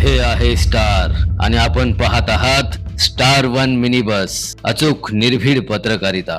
हे आहे स्टार आणि आपण पाहत आहात स्टार वन मिनी बस, अचूक निर्भीड पत्रकारिता।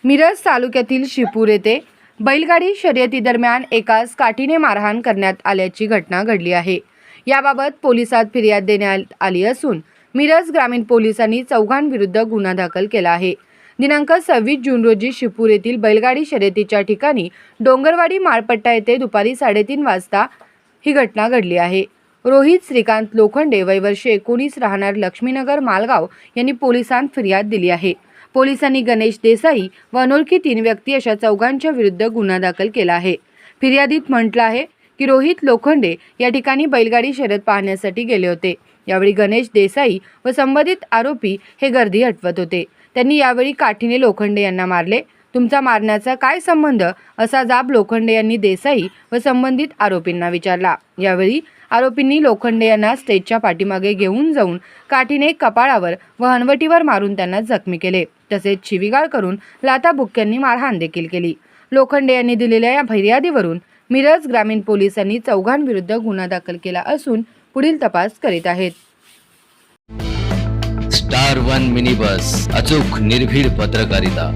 मिरज तालुक्यातील शिपूर येथे बैलगाडी शर्यती दरम्यान एकास काठीने मारहाण करण्यात आल्याची घटना घडली आहे। याबाबत पोलिसात फिर्याद देण्यात आली असून मिरज ग्रामीण पोलिसांनी चौघांविरुद्ध गुन्हा दाखल केला आहे। दिनांक 26 जून रोजी शिपूर येथील बैलगाडी शर्यतीच्या ठिकाणी डोंगरवाडी माळपट्टा येथे दुपारी 3:30 वाजता ही घटना घडली आहे। रोहित श्रीकांत लोखंडे वय वर्ष 19 राहणार लक्ष्मीनगर मालगाव यांनी पोलिसांत फिर्याद दिली आहे। पोलिसांनी गणेश देसाई व अनोळखी 3 व्यक्ती अशा चौघांच्या विरुद्ध गुन्हा दाखल केला आहे। फिर्यादीत म्हटलं आहे की रोहित लोखंडे या ठिकाणी बैलगाडी शर्यत पाहण्यासाठी गेले होते। यावेळी गणेश देसाई व संबंधित आरोपी हे गर्दी हटवत होते। त्यांनी यावेळी काठीने लोखंडे यांना मारले। तुमचा मारण्याचा काय संबंध असा जाब लोखंडे यांनी देसाई व संबंधित आरोपींना विचारला। यावेळी आरोपींनी लोखंडे यांना स्टेजच्या पाठीमागे घेऊन जाऊन काठीने कपाळावर व हनवटीवर मारून त्यांना जखमी केले। तसेच शिवीगाळ करून लाथाबुक्क्यांनी मारहाण देखील केली। लोखंडे यांनी दिलेल्या या फिर्यादीवरून मिरज ग्रामीण पोलिसांनी चौघांविरुद्ध गुन्हा दाखल केला असून पुढील तपास करीत आहेत। स्टार वन मिनी बस, अचूक निर्भीड पत्रकारिता।